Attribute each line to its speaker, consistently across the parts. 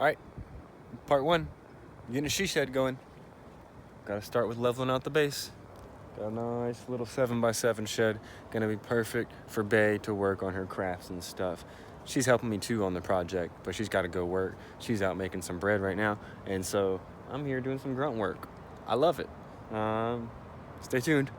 Speaker 1: All right, part one, getting a she shed going. Gotta start with leveling out the base. Got a nice little 7x7 shed. Gonna be perfect for Bae to work on her crafts and stuff. She's helping me too on the project, but she's gotta go work. She's out making some bread right now, and so I'm here doing some grunt work. I love it. Stay tuned.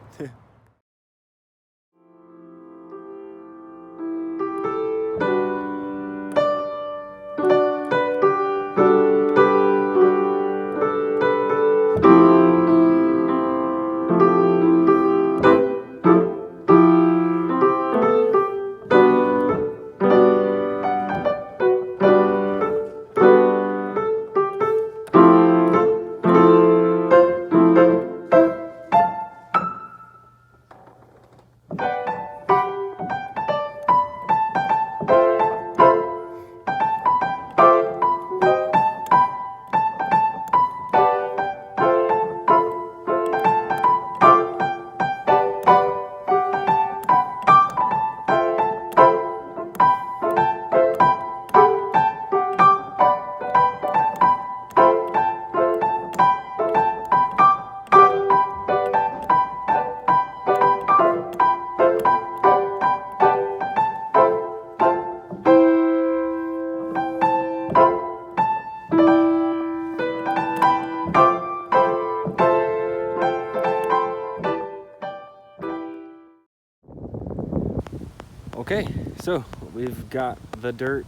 Speaker 1: Okay, so we've got the dirt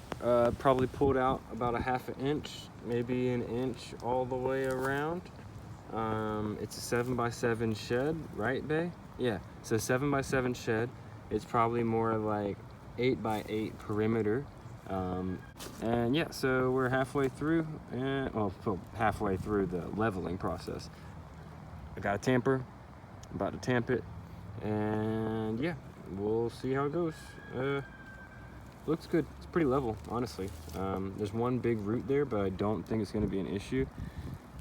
Speaker 1: probably pulled out about a ½ inch, maybe an inch all the way around. It's a 7x7 shed, right, Bae? Yeah, it's a 7x7 shed. It's probably more like 8x8 perimeter. And yeah, so we're halfway through, halfway through the leveling process. I got a tamper, I'm about to tamp it, and yeah, we'll see how it goes. Looks good. It's pretty level, honestly. There's one big root there, but I don't think it's going to be an issue.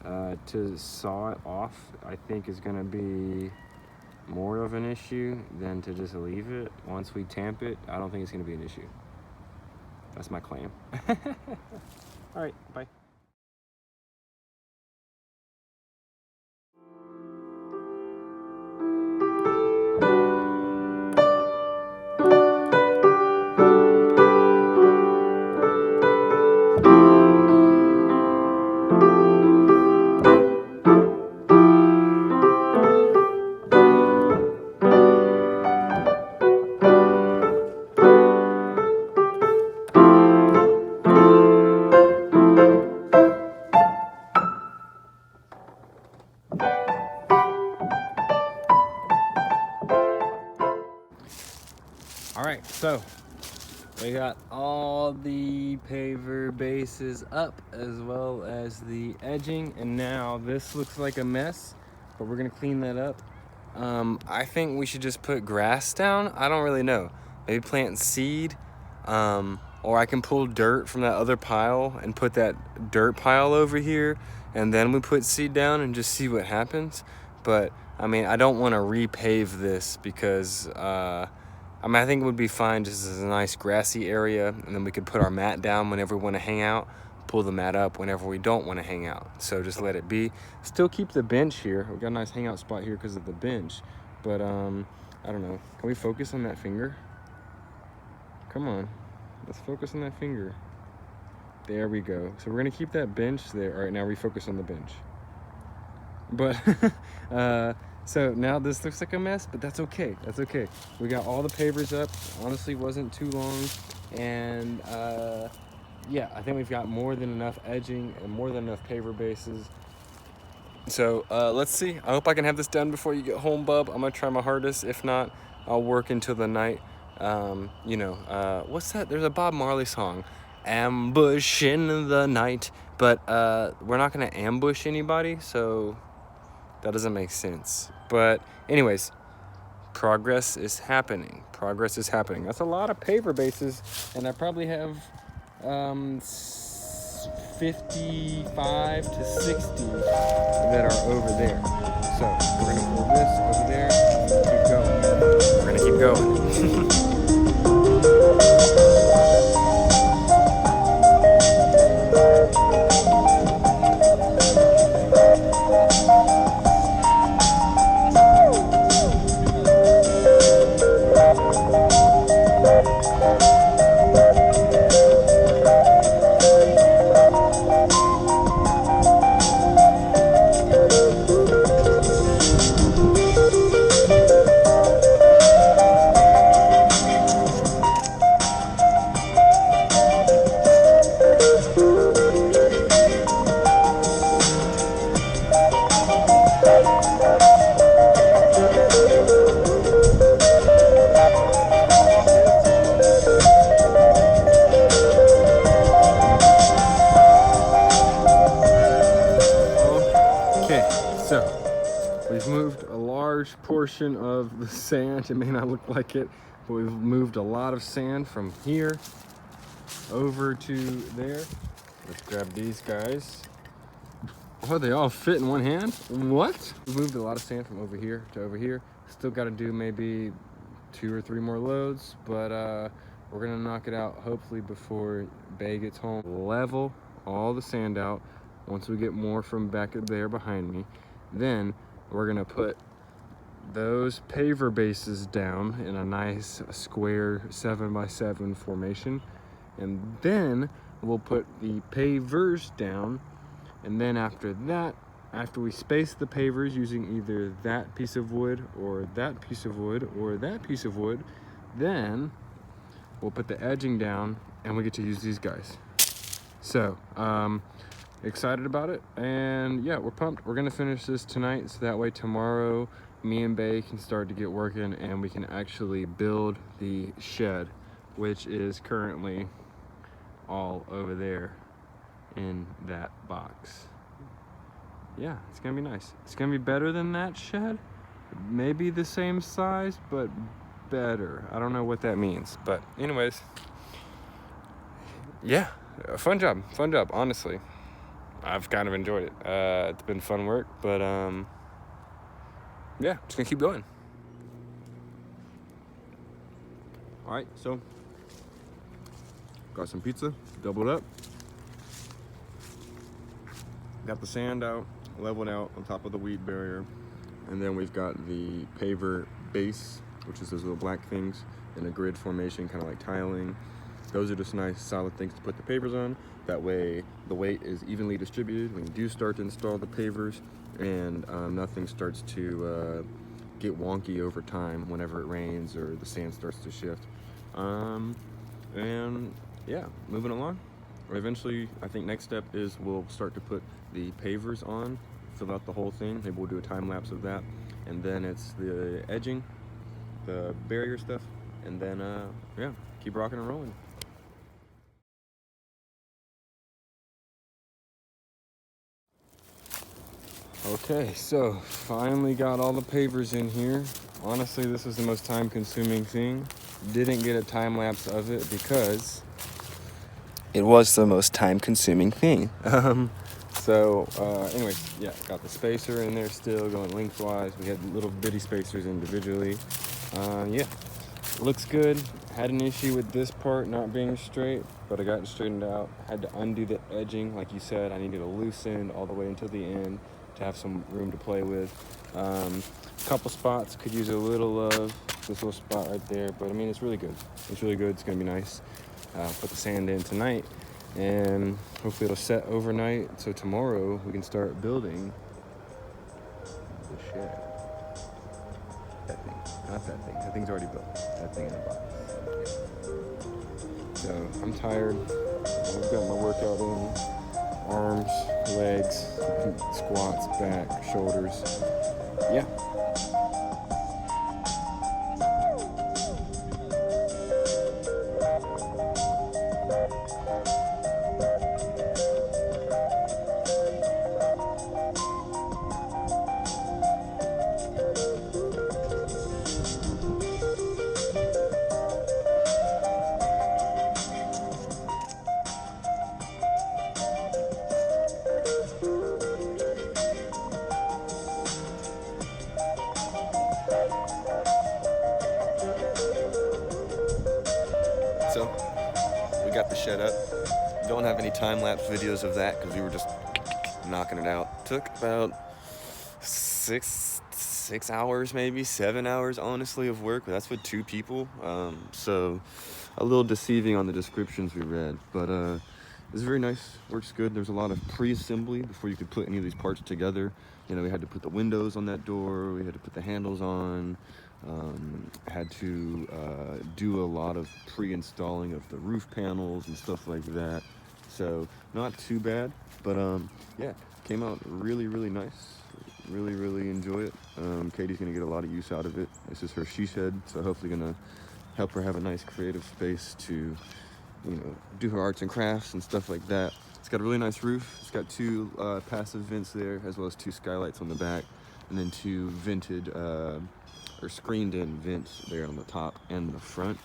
Speaker 1: To saw it off, I think is going to be more of an issue than to just leave it. Once we tamp it, I don't think it's going to be an issue. That's my claim. All right, bye. All right, so we got all the paver bases up as well as the edging, and now this looks like a mess, but we're gonna clean that up. I think we should just put grass down. I don't really know. Maybe plant seed, or I can pull dirt from that other pile and put that dirt pile over here, and then we put seed down and just see what happens. But I mean, I don't want to repave this because I think it would be fine just as a nice grassy area, and then we could put our mat down whenever we want to hang out, pull the mat up whenever we don't want to hang out. So just let it be. Still keep the bench here. We got a nice hangout spot here because of the bench. But I don't know. Can we focus on that finger? Come on. Let's focus on that finger. There we go. So we're gonna keep that bench there. All right, now refocus on the bench. But so now this looks like a mess, but that's okay. That's okay. We got all the pavers up. Honestly, wasn't too long. And yeah, I think we've got more than enough edging and more than enough paver bases. So let's see. I hope I can have this done before you get home, bub. I'm gonna try my hardest. If not, I'll work until the night. What's that? There's a Bob Marley song, Ambush in the Night. But we're not gonna ambush anybody, so that doesn't make sense. But anyways, progress is happening. Progress is happening. That's a lot of paver bases, and I probably have 55 to 60 that are over there. So we're gonna pull this over there, keep going. We're gonna keep going. large portion of the sand. It may not look like it, but we've moved a lot of sand from here over to there. Let's grab these guys. Oh, they all fit in one hand? What? We moved a lot of sand from over here to over here. Still got to do maybe 2 or 3 more loads, but we're gonna knock it out hopefully before Bay gets home. Level all the sand out. Once we get more from back there behind me, then we're gonna put those paver bases down in a nice square 7x7 formation, and then we'll put the pavers down. And then after that, after we space the pavers using either that piece of wood or that piece of wood or that piece of wood, then we'll put the edging down and we get to use these guys. So, excited about it, and yeah, we're pumped. We're gonna finish this tonight, so that way tomorrow me and Bay can start to get working and we can actually build the shed, which is currently all over there in that box. Yeah, it's gonna be nice. It's gonna be better than that shed. Maybe the same size, but better. I don't know what that means, but anyways, yeah, fun job, honestly. I've kind of enjoyed it. It's been fun work, but yeah, just gonna keep going. All right, so got some pizza, doubled up. Got the sand out, leveled out on top of the weed barrier. And then we've got the paver base, which is those little black things in a grid formation, kind of like tiling. Those are just nice, solid things to put the pavers on. That way the weight is evenly distributed when you do start to install the pavers, and nothing starts to get wonky over time whenever it rains or the sand starts to shift. And yeah, moving along. Eventually, I think next step is we'll start to put the pavers on, fill out the whole thing. Maybe we'll do a time lapse of that. And then it's the edging, the barrier stuff, and then yeah, keep rocking and rolling. Okay, so finally got all the pavers in here. Honestly, this was the most time-consuming thing. Didn't get a time lapse of it because it was the most time-consuming thing. Anyways, yeah, got the spacer in there still going lengthwise. We had little bitty spacers individually. Yeah, looks good. Had an issue with this part not being straight, but I got it straightened out. Had to undo the edging, like you said. I needed to loosen all the way until the end to have some room to play with. Couple spots could use a little love. This little spot right there, but I mean, it's really good. It's really good. It's gonna be nice. Put the sand in tonight, and hopefully it'll set overnight, so tomorrow we can start building the shed. That thing, not that thing. That thing's already built. That thing in the box. So I'm tired. I've got my workout in. Arms, legs, squats, back, shoulders. Yeah. So, we got the shed up. Don't have any time-lapse videos of that because we were just knocking it out. Took about six hours, maybe 7 hours, honestly, of work. But that's with 2 people. So, a little deceiving on the descriptions we read. But it's very nice. Works good. There's a lot of pre-assembly before you could put any of these parts together. You know, we had to put the windows on that door. We had to put the handles on. Had to do a lot of pre-installing of the roof panels and stuff like that. So not too bad, but yeah, came out really, really nice. Really enjoy it. Katie's gonna get a lot of use out of it. This is her she shed, so hopefully gonna help her have a nice creative space to, you know, do her arts and crafts and stuff like that. It's got a really nice roof. It's got 2 passive vents there, as well as 2 skylights on the back.
Speaker 2: and then 2 vented or screened in vents there on the top and the front.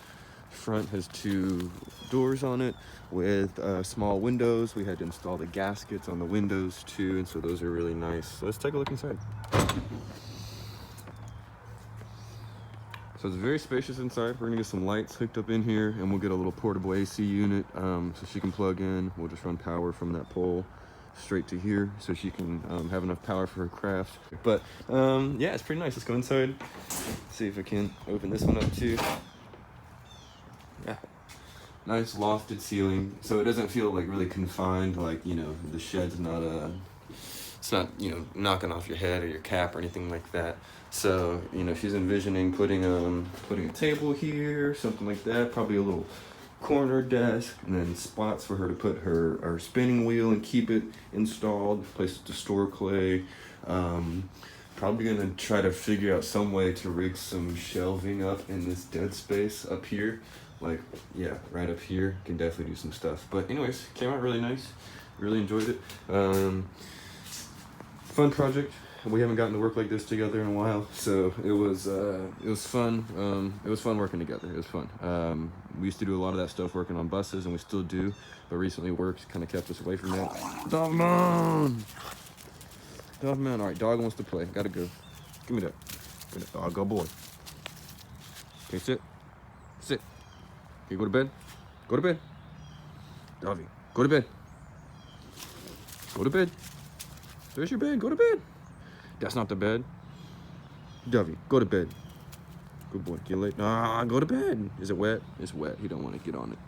Speaker 2: Front has 2 doors on it with small windows. We had to install the gaskets on the windows too, and so those are really nice. So let's take a look inside. So it's very spacious inside. We're gonna get some lights hooked up in here, and we'll get a little portable AC unit so she can plug in. We'll just run power from that pole straight to here so she can have enough power for her craft. But yeah, it's pretty nice. Let's go inside. See if I can open this one up too. Yeah, nice lofted ceiling, so it doesn't feel like really confined, like, you know, the shed's not it's not, you know, knocking off your head or your cap or anything like that. So, you know, she's envisioning putting a table here, something like that, probably a little corner desk, and then spots for her to put her spinning wheel and keep it installed, places to store clay. Probably gonna try to figure out some way to rig some shelving up in this dead space up here. Like, yeah, right up here. Can definitely do some stuff. But anyways, came out really nice. Really enjoyed it. Fun project. We haven't gotten to work like this together in a while, so it was fun. It was fun working together. It was fun. We used to do a lot of that stuff working on buses, and we still do, but recently work kind of kept us away from that. Dogman! Dogman, all right, dog wants to play. Gotta go. Give me that. Give me that dog, go boy. Okay, sit. Sit. You go to bed. Go to bed. Dovey, go to bed. Go to bed. There's your bed. Go to bed. That's not the bed. Dovey, go to bed. Good boy. Get late. Go to bed. Is it wet? It's wet. He don't want to get on it.